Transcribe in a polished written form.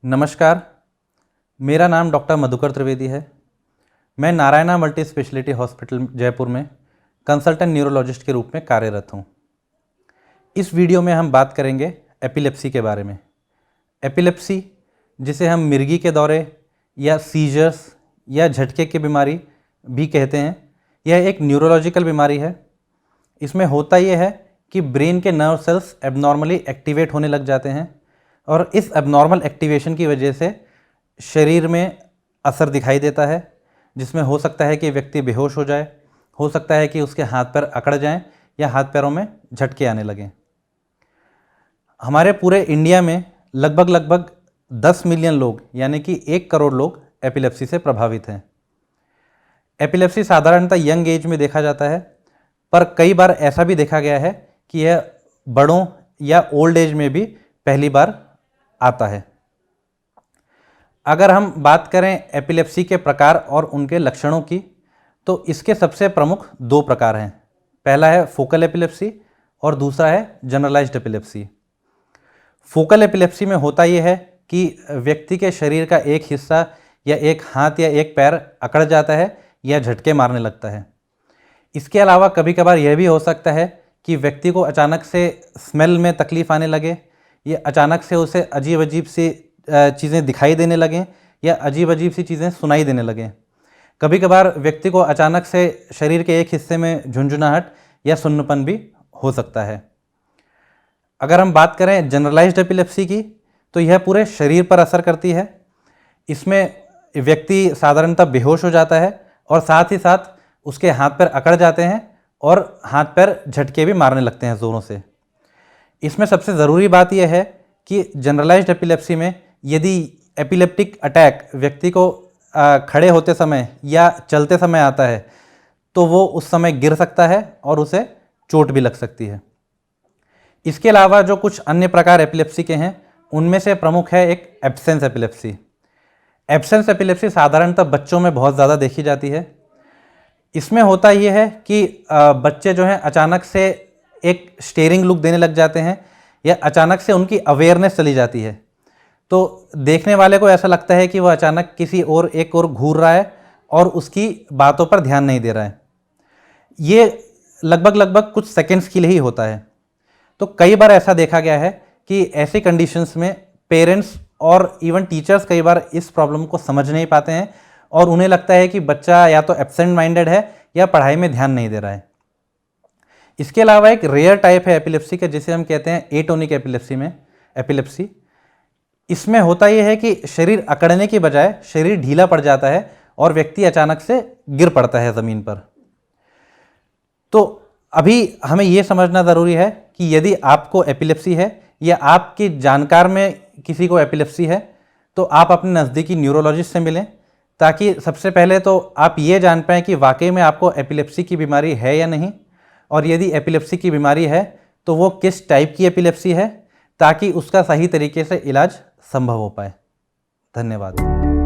नमस्कार, मेरा नाम डॉक्टर मधुकर त्रिवेदी है। मैं Narayana multi speciality hospital Jaipur में कंसल्टेंट न्यूरोलॉजिस्ट के रूप में कार्यरत हूँ। इस वीडियो में हम बात करेंगे एपिलेप्सी के बारे में। एपिलेप्सी, जिसे हम मिर्गी के दौरे या सीजर्स या झटके की बीमारी भी कहते हैं, यह एक न्यूरोलॉजिकल बीमारी है। इसमें होता यह है कि ब्रेन के नर्व सेल्स एबनॉर्मली एक्टिवेट होने लग जाते हैं और इस एबनॉर्मल एक्टिवेशन की वजह से शरीर में असर दिखाई देता है, जिसमें हो सकता है कि व्यक्ति बेहोश हो जाए, हो सकता है कि उसके हाथ पैर अकड़ जाएं या हाथ पैरों में झटके आने लगें। हमारे पूरे इंडिया में लगभग 10 मिलियन लोग यानी कि 1 करोड़ लोग एपिलेप्सी से प्रभावित हैं। एपिलेप्सी साधारणतः यंग एज में देखा जाता है, पर कई बार ऐसा भी देखा गया है कि यह बड़ों या ओल्ड एज में भी पहली बार आता है। अगर हम बात करें एपिलेप्सी के प्रकार और उनके लक्षणों की, तो इसके सबसे प्रमुख 2 प्रकार हैं। पहला है फोकल एपिलेप्सी और दूसरा है जनरलाइज्ड एपिलेप्सी। फोकल एपिलेप्सी में होता यह है कि व्यक्ति के शरीर का एक हिस्सा या एक हाथ या एक पैर अकड़ जाता है या झटके मारने लगता है। इसके अलावा कभी कभार यह भी हो सकता है कि व्यक्ति को अचानक से स्मेल में तकलीफ आने लगे, या अचानक से उसे अजीब अजीब सी चीज़ें दिखाई देने लगें या अजीब अजीब सी चीज़ें सुनाई देने लगें। कभी कभार व्यक्ति को अचानक से शरीर के एक हिस्से में झुंझुनाहट या सुन्नपन भी हो सकता है। अगर हम बात करें जनरलाइज्ड एपिलेप्सी की, तो यह पूरे शरीर पर असर करती है। इसमें व्यक्ति साधारणतः बेहोश हो जाता है और साथ ही साथ उसके हाथ पैर अकड़ जाते हैं और हाथ पैर झटके भी मारने लगते हैं ज़ोरों से। इसमें सबसे ज़रूरी बात यह है कि जनरलाइज्ड एपिलेप्सी में यदि एपिलेप्टिक अटैक व्यक्ति को खड़े होते समय या चलते समय आता है, तो वो उस समय गिर सकता है और उसे चोट भी लग सकती है। इसके अलावा जो कुछ अन्य प्रकार एपिलेप्सी के हैं, उनमें से प्रमुख है एक एब्सेंस एपिलेप्सी। एब्सेंस एपिलेप्सी साधारणतः बच्चों में बहुत ज़्यादा देखी जाती है। इसमें होता यह है कि बच्चे जो हैं अचानक से एक स्टेयरिंग लुक देने लग जाते हैं या अचानक से उनकी अवेयरनेस चली जाती है, तो देखने वाले को ऐसा लगता है कि वह अचानक किसी और एक और घूर रहा है और उसकी बातों पर ध्यान नहीं दे रहा है। ये लगभग कुछ सेकंड्स के लिए ही होता है। तो कई बार ऐसा देखा गया है कि ऐसी कंडीशंस में पेरेंट्स और इवन टीचर्स कई बार इस प्रॉब्लम को समझ नहीं पाते हैं और उन्हें लगता है कि बच्चा या तो एब्सेंट माइंडेड है या पढ़ाई में ध्यान नहीं दे रहा है। इसके अलावा एक रेयर टाइप है एपिलेप्सी का, जिसे हम कहते हैं एटोनिक एपिलेप्सी। इसमें होता यह है कि शरीर अकड़ने की बजाय शरीर ढीला पड़ जाता है और व्यक्ति अचानक से गिर पड़ता है ज़मीन पर। तो अभी हमें यह समझना ज़रूरी है कि यदि आपको एपिलेप्सी है या आपकी जानकार में किसी को एपिलेप्सी है, तो आप अपने नज़दीकी न्यूरोलॉजिस्ट से मिलें, ताकि सबसे पहले तो आप ये जान पाएँ कि वाकई में आपको एपिलेप्सी की बीमारी है या नहीं, और यदि एपिलेप्सी की बीमारी है तो वो किस टाइप की एपिलेप्सी है, ताकि उसका सही तरीके से इलाज संभव हो पाए। धन्यवाद।